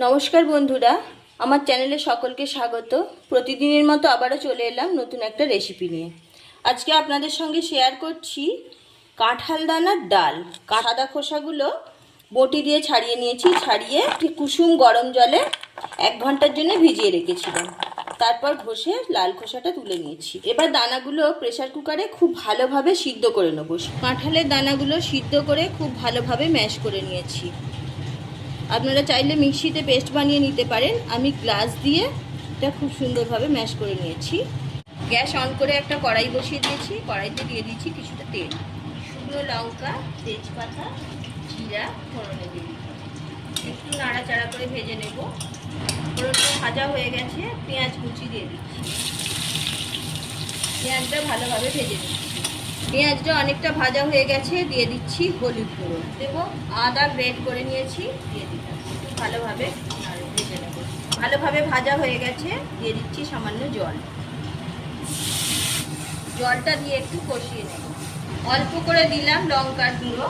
নমস্কার বন্ধুরা, আমার চ্যানেলে সকলকে স্বাগত। প্রতিদিনের মতো আবারও চলে এলাম নতুন একটা রেসিপি নিয়ে। আজকে আপনাদের সঙ্গে শেয়ার করছি কাঁঠাল দানার ডাল। সাদা খোসাগুলো বটি দিয়ে ছাড়িয়ে নিয়েছি, ছাড়িয়ে ঠিক কুসুম গরম জলে 1 ঘন্টার জন্য ভিজিয়ে রেখেছিলাম। তারপর ঘষে লাল খোসাটা তুলে নিয়েছি। এবার দানাগুলো প্রেসার কুকারে খুব ভালোভাবে সিদ্ধ করে নেব। কাঁঠালের দানাগুলো সিদ্ধ করে খুব ভালোভাবে ম্যাশ করে নিয়েছি। আপনারা চাইলে মিক্সিতে পেস্ট বানিয়ে নিতে পারেন। আমি গ্লাস দিয়ে এটা খুব সুন্দরভাবে ম্যাশ করে নিয়েছি। গ্যাস অন করে একটা কড়াই বসিয়ে দিয়েছি। কড়াইতে দিয়ে দিচ্ছি কিছুটা তেল, শুকনো লঙ্কা, তেজপাতা, জিরা ফোড়নে দিয়ে দিচ্ছি। একটু নাড়াচাড়া করে ভেজে নেব। ফোড়নটা ভাজা হয়ে গেছে, পেঁয়াজ কুচি দিয়ে দিচ্ছি। পেঁয়াজটা ভালোভাবে ভেজে নিচ্ছি। পেঁয়াজটা অনেকটা ভাজা হয়ে গেছে, দিয়ে দিচ্ছি হলুদ গুঁড়ো দেবো। আদা গ্রেট করে নিয়েছি, দিয়ে দিলাম। ভালোভাবে ভেজে নেব। ভালোভাবে ভাজা হয়ে গেছে, দিয়ে দিচ্ছি সামান্য জল। জলটা দিয়ে একটু কষিয়ে নেব। অল্প করে দিলাম লঙ্কার গুঁড়ো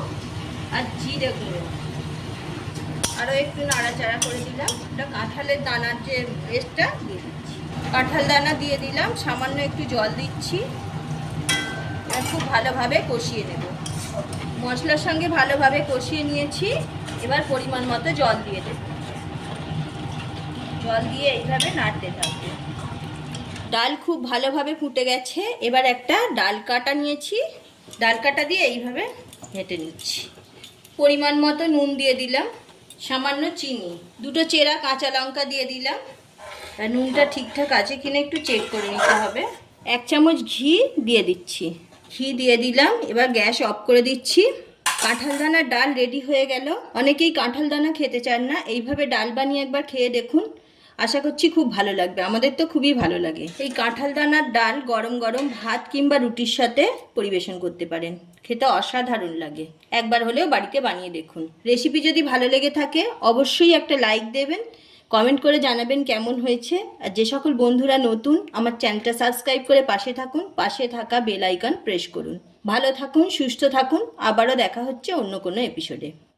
আর জিরে গুঁড়ো, আরও একটু নাড়াচাড়া করে দিলাম। এটা কাঁঠালের দানার যে পেস্টটা দিয়ে দিচ্ছি। কাঁঠাল দানা দিয়ে দিলাম, সামান্য একটু জল দিচ্ছি। খুব ভালোভাবে কষিয়ে নেব। মশলার সঙ্গে ভালোভাবে কষিয়ে নিয়েছি। এবার পরিমাণ মতো জল দিয়ে দেব। জল দিয়ে এইভাবে নাড়তে থাকবে। ডাল খুব ভালোভাবে ফুটে গেছে। এবার একটা ডাল কাটা নিয়েছি, ডাল কাটা দিয়ে এইভাবে ঘেঁটে নিচ্ছি। পরিমাণ মতো নুন দিয়ে দিলাম, সামান্য চিনি, 2টো চেরা কাঁচা লঙ্কা দিয়ে দিলাম। আর নুনটা ঠিকঠাক আছে কিনা একটু চেক করে নিতে হবে। 1 চামচ ঘি দিয়ে দিচ্ছি। ঘি দিয়ে দিলাম। এবার গ্যাস অফ করে দিচ্ছি। কাঁঠাল দানার ডাল রেডি হয়ে গেল। অনেকেই কাঁঠাল দানা খেতে চান না, এইভাবে ডাল বানিয়ে একবার খেয়ে দেখুন। আশা করছি খুব ভালো লাগবে। আমাদের তো খুবই ভালো লাগে। এই কাঁঠাল দানার ডাল গরম গরম ভাত কিংবা রুটির সাথে পরিবেশন করতে পারেন। খেতে অসাধারণ লাগে। একবার হলেও বাড়িতে বানিয়ে দেখুন। রেসিপি যদি ভালো লেগে থাকে অবশ্যই একটা লাইক দেবেন, কমেন্ট করে জানাবেন কেমন হয়েছে। আর যে সকল বন্ধুরা নতুন, আমার চ্যানেলটা সাবস্ক্রাইব করে পাশে থাকুন। পাশে থাকা বেল আইকন প্রেস করুন। ভালো থাকুন, সুস্থ থাকুন। আবারও দেখা হচ্ছে অন্য কোনো এপিসোডে।